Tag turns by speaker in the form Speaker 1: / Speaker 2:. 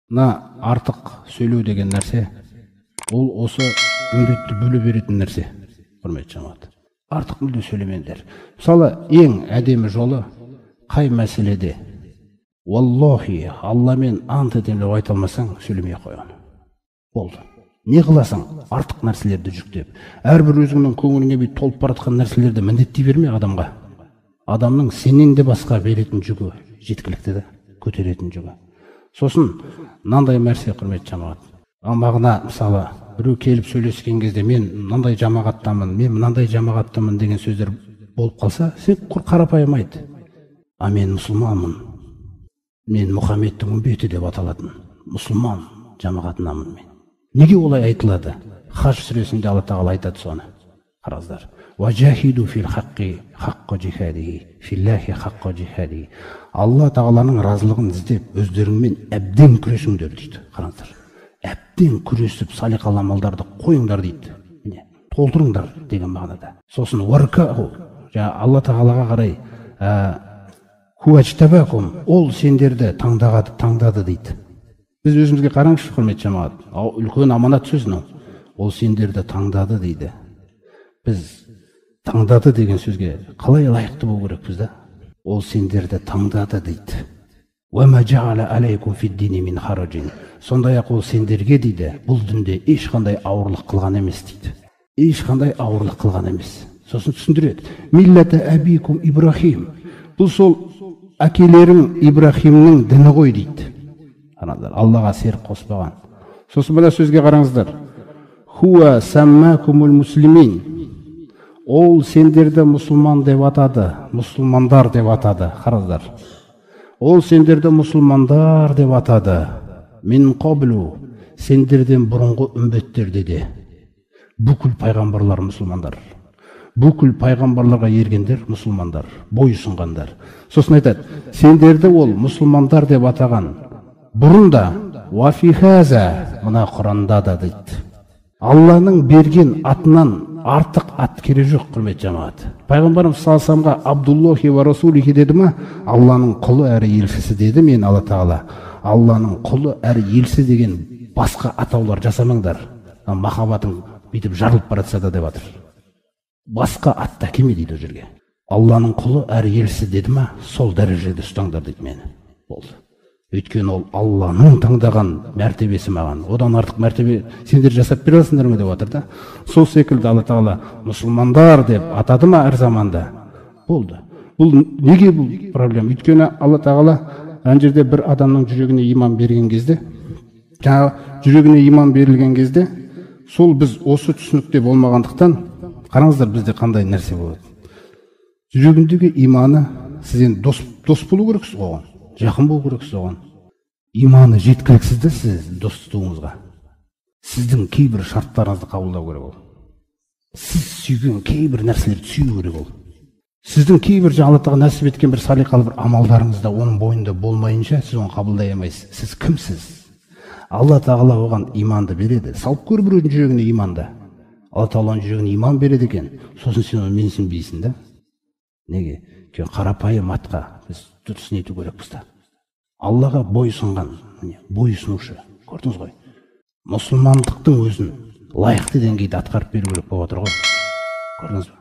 Speaker 1: мына артық сөйлеу деген нәрсе, ол осы үмбетті бөле беретін нәрсе, құрметті жамағат. Артық мүлде сөйлемеңдер. Мысалы, ең әдемі жолы қай мәселеде Валлахи, Алламен ант етемін деп айта алмасаң, сөйлемей қойған. Болды. Не қыласың? Артық нәрселерді жүктеп. Әрбір өзіңнің көңіліңе бей толып баратқан нәрселерді міндеттей берме адамға. Адамның сенен де басқа беретін жүгі жеткілікті де, көтеретін жүгі. Сосын мынандай нәрсе, құрметті жамағат. Мағына, мысалы, біреу келіп сөйлескен кезде мен мынандай жамағаттамын, мен мынандай жамағаттамын деген сөздер болып қалса, сен құр қарапайым айт. Мен мұсылманмын. Мен Мұхаммедтің үмбеті деп аталатын мұсылман жамағатынамын мен. Неге олай айтылады? Хаж сүресінде Алла тағала айтады соны. Қараңыздар. Важахиду фил хаққи хаққа жихадихи, филлахи хаққа жихадихи. Алла тағаланың разылығын іздеп, өздеріңмен әбден күресіңдер дейді. Қараңыздар. Әбден күресіп, салиқалы амалдарды қойыңдар дейді. Міне, толтырыңдар деген мағынада. Сосын варкаху, Алла тағалаға қарай Хуачтабакум, ол сендерді таңдады дейді. Біз өзімізге қараңызшы, құрметті жамағат. Үлкен аманат сөзінің. Ол сендерді таңдады дейді. Біз таңдады деген сөзге қалай лайықты болу керекпіз да? Ол сендерді таңдады дейді. Уама жаала алейкум фиддини мин хараджин. Сондай-ақ ол сендерге дейді, бұл дінде ешқандай ауырлық қылған емес дейді. Ешқандай ауырлық қылған емес. Сосын түсіндіреді. Миллата абикум Ибрахим. Бұл сол әкелерің Ибрахимнің діні ғой дейді. Аллаға серік қоспаған. Сосын мына сөзге қараңыздар. Хуа саммакумул муслимин. Ол сендерді мұсылман деп атады, мұсылмандар деп атады. Қараңыздар. Ол сендерді мұсылмандар деп атады. Мин қаблу, сендерден бұрынғы үмбеттер деді. Бүкіл пайғамбарлар мұсылмандар. Бүкіл пайғамбарларға ергендер мұсылмандар, бойұсынғандар. Сосын айтады, сендерді ол мұсылмандар деп атаған. Бұрында уафихаза, мына Құранда да дейді. Алланың берген атынан артық ат керек жоқ, құрметті жамағат. Пайғамбарымыз салсамға Абдуллахи ва Расулихи деді ма? Алланың құлы әрі елшісі деді мен Алла тағала. Алланың құлы әрі елшісі деген басқа атаулар жасамаңдар. Махаббатың бүйтіп жарылып баратса да деп жатыр. Басқа атта кеме дейді жерге. Алланың құлы әрі елшісі деді ма? Сол дәрежеде ұстаңдар дейді мені. Болды. Өйткені ол Алланың таңдаған мәртебесі маған. Одан артық мәртебе сендер жасап бере аласыңдар ма деп жатыр да. Сол секілді Алла тағала мұсылмандар деп атады ма әр заманда? Болды. Бұл неге бұл проблема? Өйткені Алла тағала ана жерде бір адамның жүрегіне иман берген кезде, жүрегіне иман берілген кезде, сол біз осы түсінікте болмағандықтан, қараңыздар бізде қандай нәрсе болады. Жүрегіндегі иманы сізден дос болу керексіз оған. Жақын болу керексіз оған. Иманы жеткіліксізді сіз достығыңызға. Сіздің кейбір шарттарыңызды қабылдау керек ол. Сіз сүйген кейбір нәрселерді сүю керек ол. Сіздің кейбір Алла тағала нәсіп еткен бір салиқалы бір амалдарыңызда оның бойында болмайынша сіз оны қабылдай алмайсыз. Сіз кімсіз? Алла тағала оған иманды береді. Салып көр біреудің жүрегіне иманды. Алла тағаланың жүрегіне иман береді екен. Сосын сен оны менсінбейсің да. Неге? Қарапайым атқа біз дұрыс нету керекпіз да. Аллаға бойұсынған, бойұсынушы. Көрдіңіз ғой? Мұсылмандықтың өзін лайықты деңгейде атқарып беру керек болып отыр ғой. Көрдіңіз бе?